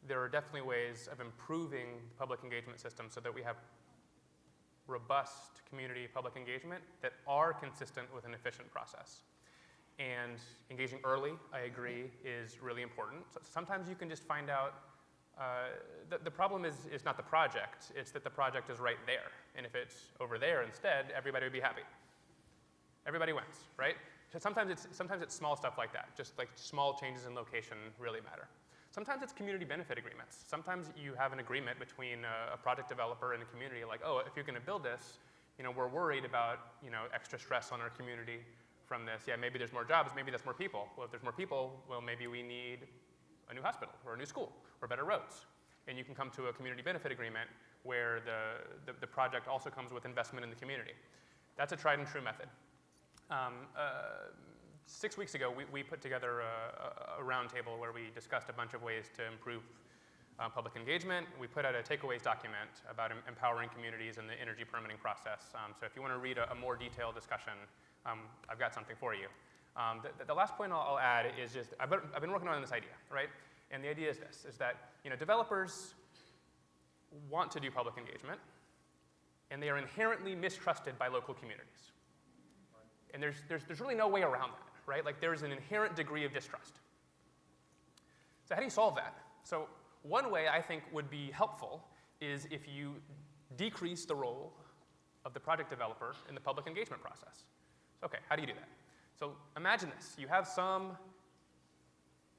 there are definitely ways of improving the public engagement system so that we have robust community public engagement that are consistent with an efficient process. And engaging early, I agree, is really important. So sometimes you can just find out the problem is not the project, it's that the project is right there. And if it's over there instead, everybody would be happy. Everybody wins, right? So sometimes it's small stuff like that, just like small changes in location really matter. Sometimes it's community benefit agreements. Sometimes you have an agreement between a project developer and a community, like, oh, if you're going to build this, we're worried about extra stress on our community from this. Yeah, maybe there's more jobs, maybe that's more people. Well, if there's more people, well, maybe we need a new hospital or a new school or better roads. And you can come to a community benefit agreement where the project also comes with investment in the community. That's a tried and true method. 6 weeks ago, we put together a roundtable where we discussed a bunch of ways to improve public engagement. We put out a takeaways document about empowering communities in the energy permitting process. So if you want to read a more detailed discussion, I've got something for you. The last point I'll add is just, I've been working on this idea, right? And the idea is this, is that developers want to do public engagement, and they are inherently mistrusted by local communities. And there's really no way around that, right? Like there's an inherent degree of distrust. So how do you solve that? So one way I think would be helpful is if you decrease the role of the project developer in the public engagement process. So, okay, how do you do that? So imagine this. You have some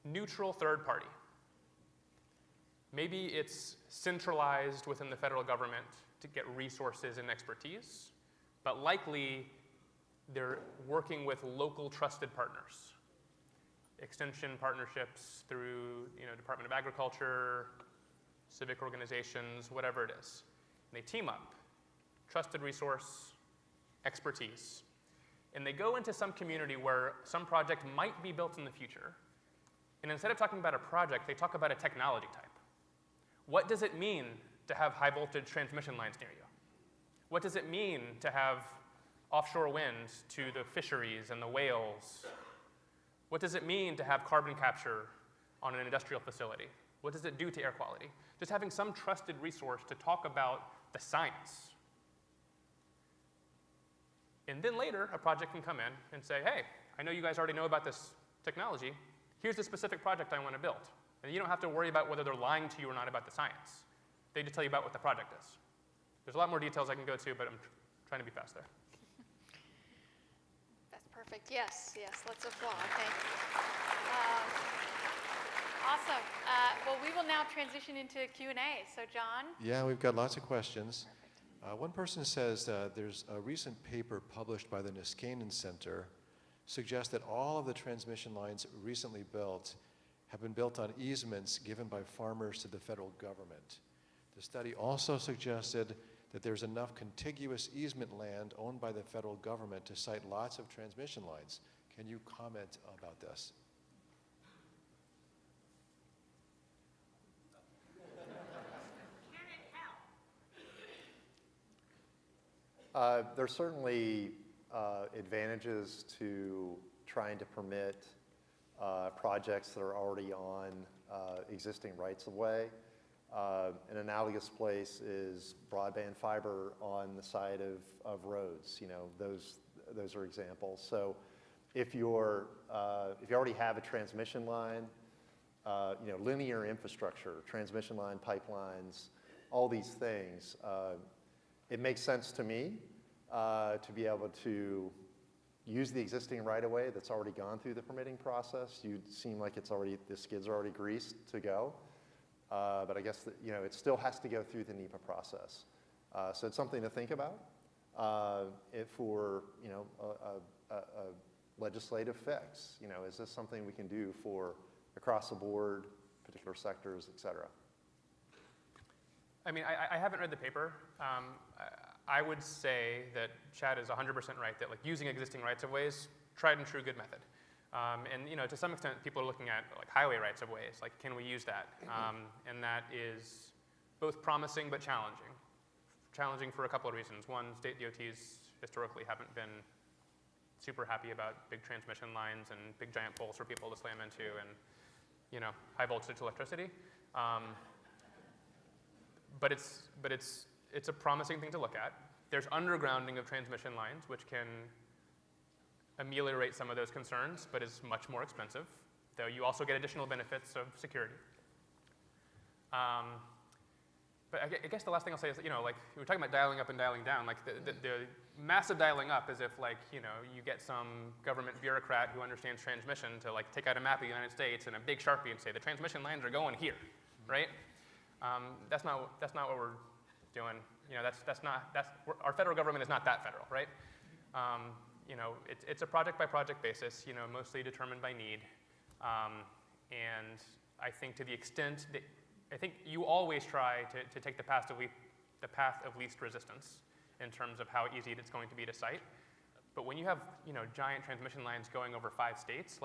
neutral third party. Maybe it's centralized within the federal government to get resources and expertise, but likely they're working with local trusted partners. Extension partnerships through Department of Agriculture, civic organizations, whatever it is. And they team up, trusted resource, expertise, and they go into some community where some project might be built in the future. And instead of talking about a project, they talk about a technology type. What does it mean to have high voltage transmission lines near you? What does it mean to have offshore wind to the fisheries and the whales? What does it mean to have carbon capture on an industrial facility? What does it do to air quality? Just having some trusted resource to talk about the science. And then later, a project can come in and say, hey, I know you guys already know about this technology. Here's the specific project I want to build. And you don't have to worry about whether they're lying to you or not about the science. They just tell you about what the project is. There's a lot more details I can go to, but I'm trying to be fast there. That's perfect. Yes, let's applaud. Thank you. Awesome. Well, we will now transition into Q&A. So, John? Yeah, we've got lots of questions. One person says there's a recent paper published by the Niskanen Center suggests that all of the transmission lines recently built have been built on easements given by farmers to the federal government. The study also suggested that there's enough contiguous easement land owned by the federal government to site lots of transmission lines. Can you comment about this? There's certainly advantages to trying to permit projects that are already on existing rights-of-way. An analogous place is broadband fiber on the side of roads. Those are examples. So if you already have a transmission line, linear infrastructure, transmission line, pipelines, all these things, it makes sense to me to be able to use the existing right-of-way that's already gone through the permitting process. You seem like the skids are already greased to go. But I guess that, it still has to go through the NEPA process. So it's something to think about for a legislative fix. Is this something we can do for across the board, particular sectors, et cetera? I mean, I haven't read the paper. I would say that Chad is 100% right that using existing rights-of-ways, tried and true good method. And to some extent, people are looking at highway rights-of-ways, can we use that? And that is both promising but challenging. Challenging for a couple of reasons. One, state DOTs historically haven't been super happy about big transmission lines and big giant poles for people to slam into and high voltage electricity. But it's a promising thing to look at. There's undergrounding of transmission lines, which can ameliorate some of those concerns, but is much more expensive, though you also get additional benefits of security. But I guess the last thing I'll say is, we were talking about dialing up and dialing down. The massive dialing up is if, you get some government bureaucrat who understands transmission to, take out a map of the United States and a big Sharpie and say, the transmission lines are going here, right? That's not what we're doing. Our federal government is not that federal, right? It's a project-by-project basis, mostly determined by need. And I think to the extent that, I think you always try to take the path of least resistance in terms of how easy it's going to be to site. But when you have, giant transmission lines going over 5 states,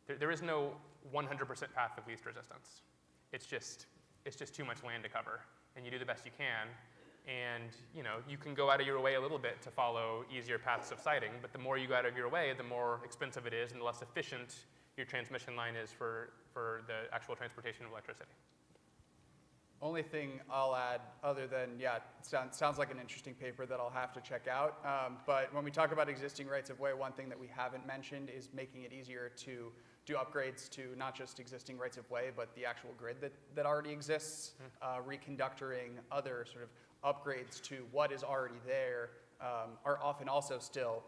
there is no 100% path of least resistance. It's just too much land to cover, and you do the best you can. And you can go out of your way a little bit to follow easier paths of siting, but the more you go out of your way, the more expensive it is and the less efficient your transmission line is for the actual transportation of electricity. Only thing I'll add, other than, yeah, it sounds like an interesting paper that I'll have to check out. But when we talk about existing rights of way, one thing that we haven't mentioned is making it easier to do upgrades to not just existing rights of way, but the actual grid that already exists, reconductoring, other sort of upgrades to what is already there are often also still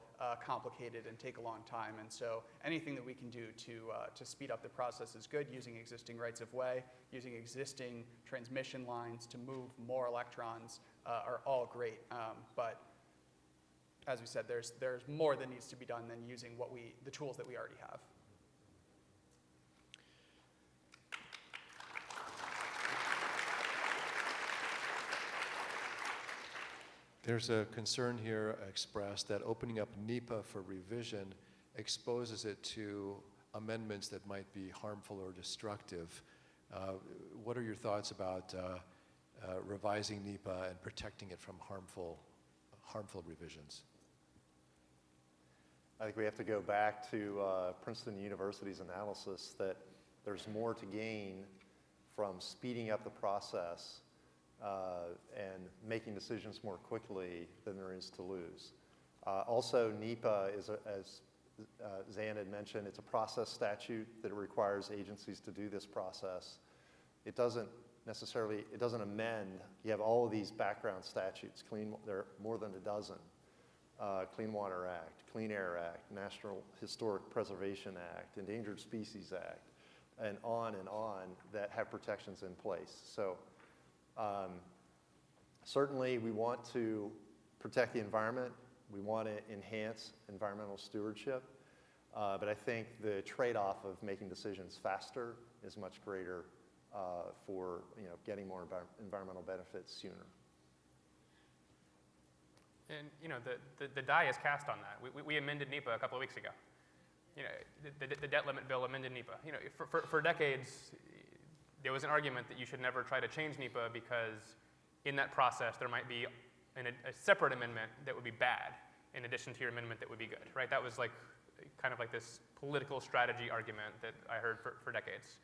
complicated and take a long time. And so anything that we can do to speed up the process is good, using existing rights of way, using existing transmission lines to move more electrons are all great. But as we said, there's more that needs to be done than using the tools that we already have. There's a concern here expressed that opening up NEPA for revision exposes it to amendments that might be harmful or destructive. What are your thoughts about revising NEPA and protecting it from harmful revisions? I think we have to go back to Princeton University's analysis that there's more to gain from speeding up the process and making decisions more quickly than there is to lose. Also, NEPA is, as Zan had mentioned, it's a process statute that requires agencies to do this process. It doesn't amend. You have all of these background statutes, there are more than a dozen. Clean Water Act, Clean Air Act, National Historic Preservation Act, Endangered Species Act, and on that have protections in place. So certainly we want to protect the environment. We want to enhance environmental stewardship. But I think the trade-off of making decisions faster is much greater for getting more environmental benefits sooner. And the die is cast on that. We amended NEPA a couple of weeks ago. The debt limit bill amended NEPA. For decades, there was an argument that you should never try to change NEPA because in that process there might be a separate amendment that would be bad in addition to your amendment that would be good, right? That was kind of like this political strategy argument that I heard for decades.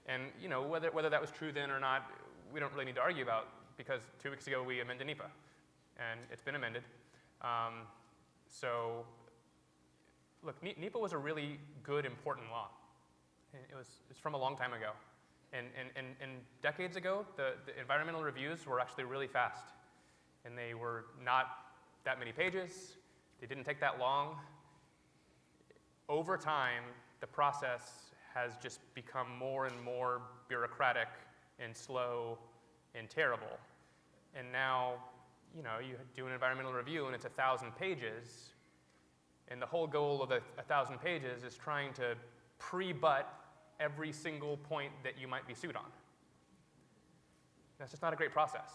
And whether that was true then or not, we don't really need to argue about, because 2 weeks ago we amended NEPA, and it's been amended. So look, NEPA was a really good, important law. It's from a long time ago. And decades ago, the environmental reviews were actually really fast. And they were not that many pages. They didn't take that long. Over time, the process has just become more and more bureaucratic and slow and terrible. And now, you do an environmental review and it's 1,000 pages. And the whole goal of 1,000 pages is trying to pre-butt every single point that you might be sued on. That's just not a great process.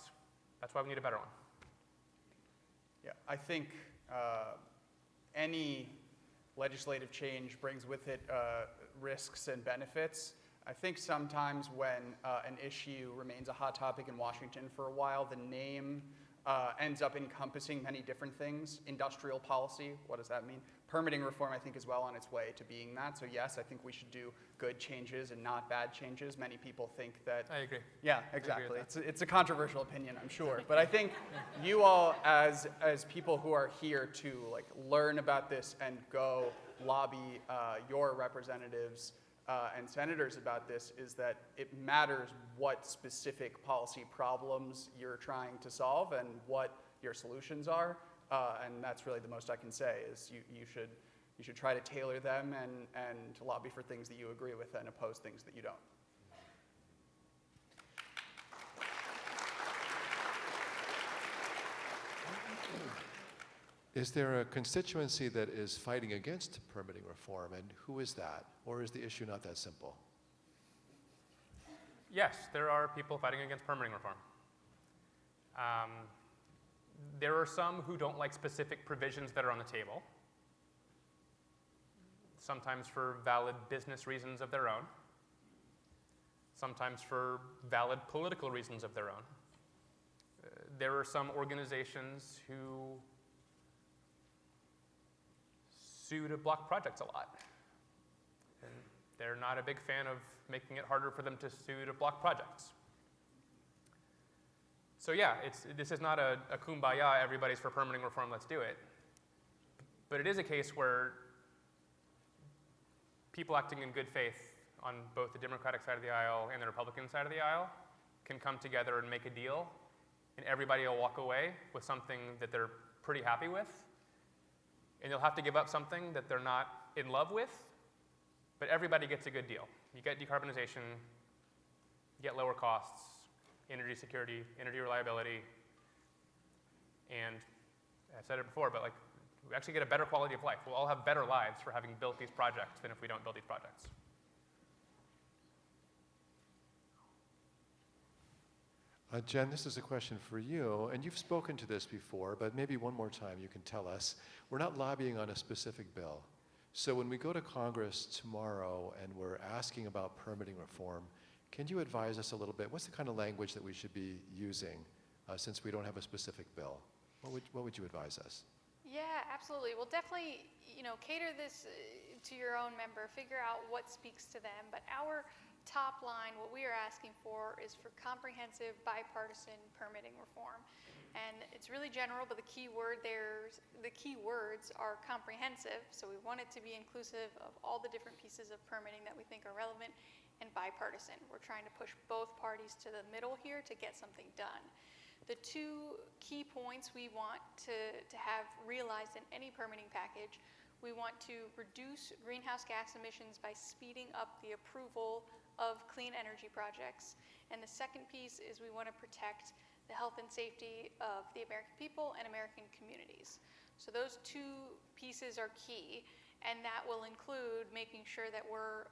That's why we need a better one. Yeah, I think any legislative change brings with it risks and benefits. I think sometimes when an issue remains a hot topic in Washington for a while, the name ends up encompassing many different things. Industrial policy, what does that mean? Permitting reform, I think, is well on its way to being that. So yes, I think we should do good changes and not bad changes. Many people think that... I agree. Yeah, exactly. It's a controversial opinion, I'm sure. But I think you all, as people who are here to learn about this and go lobby your representatives and senators about this, is that it matters what specific policy problems you're trying to solve and what your solutions are. And that's really the most I can say, is you should try to tailor them and lobby for things that you agree with and oppose things that you don't. Is there a constituency that is fighting against permitting reform, and who is that? Or is the issue not that simple? Yes, there are people fighting against permitting reform. There are some who don't like specific provisions that are on the table, sometimes for valid business reasons of their own, sometimes for valid political reasons of their own. there are some organizations who sue to block projects a lot. And they're not a big fan of making it harder for them to sue to block projects. So yeah, this is not a kumbaya, everybody's for permitting reform, let's do it. But it is a case where people acting in good faith on both the Democratic side of the aisle and the Republican side of the aisle can come together and make a deal, and everybody will walk away with something that they're pretty happy with, and they'll have to give up something that they're not in love with, but everybody gets a good deal. You get decarbonization, you get lower costs, energy security, energy reliability, and I've said it before, but like, we actually get a better quality of life. We'll all have better lives for having built these projects than if we don't build these projects. Jen, this is a question for you, and you've spoken to this before, but maybe one more time you can tell us. We're not lobbying on a specific bill. So when we go to Congress tomorrow and we're asking about permitting reform, can you advise us a little bit? What's the kind of language that we should be using since we don't have a specific bill? What would you advise us? Yeah, absolutely. We'll definitely, cater this to your own member, figure out what speaks to them. But our top line, what we are asking for is for comprehensive bipartisan permitting reform. And it's really general, but the key words are comprehensive. So we want it to be inclusive of all the different pieces of permitting that we think are relevant, and bipartisan. We're trying to push both parties to the middle here to get something done. The two key points we want to have realized in any permitting package: we want to reduce greenhouse gas emissions by speeding up the approval of clean energy projects. And the second piece is we want to protect the health and safety of the American people and American communities. So those two pieces are key, and that will include making sure that we're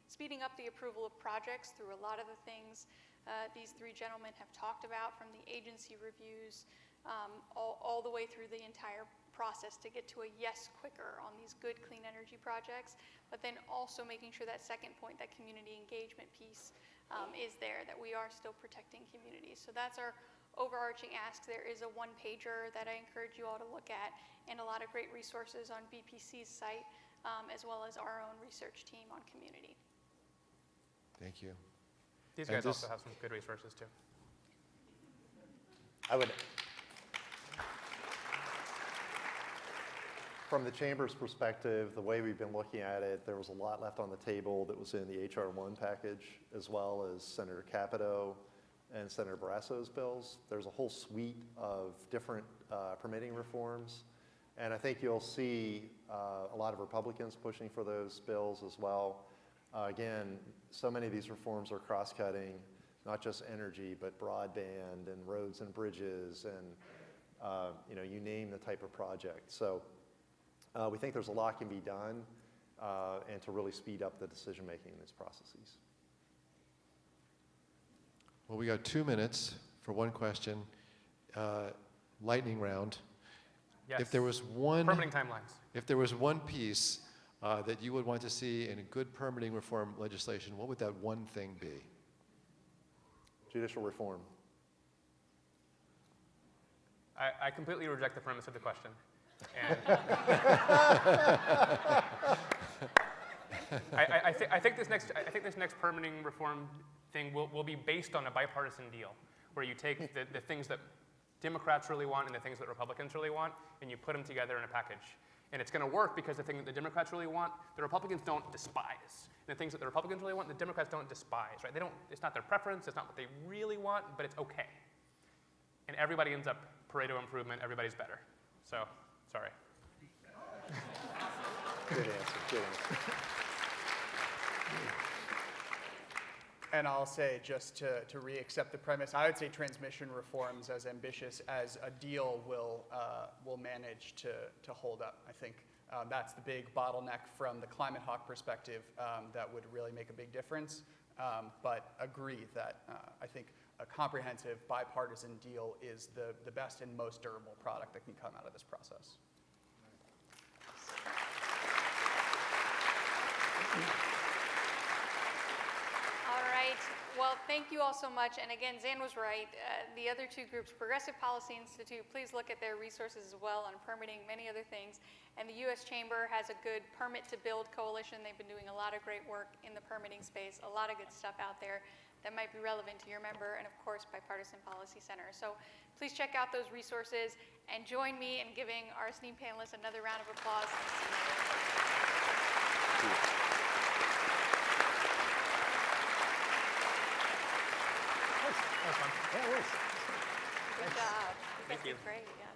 speeding up the approval of projects through a lot of the things these three gentlemen have talked about, from the agency reviews all the way through the entire process to get to a yes quicker on these good clean energy projects, but then also making sure that second point, that community engagement piece, is there, that we are still protecting communities. So that's our overarching ask. There is a one-pager that I encourage you all to look at, and a lot of great resources on BPC's site, as well as our own research team on community. Thank you. These And guys this- also have some good resources too. From the Chamber's perspective, the way we've been looking at it, there was a lot left on the table that was in the HR 1 package, as well as Senator Capito and Senator Barrasso's bills. There's a whole suite of different permitting reforms, and I think you'll see a lot of Republicans pushing for those bills as well. Again, so many of these reforms are cross-cutting, not just energy, but broadband and roads and bridges and you name the type of project. So we think there's a lot can be done and to really speed up the decision-making in these processes. Well, we got 2 minutes for one question. Lightning round. Yes. If there was one Permitting timelines. If there was one piece that you would want to see in a good permitting reform legislation, what would that one thing be? Judicial reform. I completely reject the premise of the question. And I think this next permitting reform thing will be based on a bipartisan deal, where you take the things that Democrats really want and the things that Republicans really want, and you put them together in a package. And it's going to work because the thing that the Democrats really want, the Republicans don't despise. And the things that the Republicans really want, the Democrats don't despise, right? It's not their preference, it's not what they really want, but it's okay. And everybody ends up Pareto improvement, everybody's better. So, sorry. Good answer, good answer. And I'll say, just to re-accept the premise, I would say transmission reforms, as ambitious as a deal, will manage to hold up. I think that's the big bottleneck from the Climate Hawk perspective that would really make a big difference. But agree that I think a comprehensive bipartisan deal is the best and most durable product that can come out of this process. All right, Well, thank you all so much. And again, Zan was right. The other two groups, Progressive Policy Institute, please look at their resources as well on permitting, many other things. And the U.S. Chamber has a good permit to build coalition. They've been doing a lot of great work in the permitting space, a lot of good stuff out there that might be relevant to your member, and of course, Bipartisan Policy Center. So please check out those resources and join me in giving our esteemed panelists another round of applause. Yeah, it was. Good job. Thank you. Great. Yeah.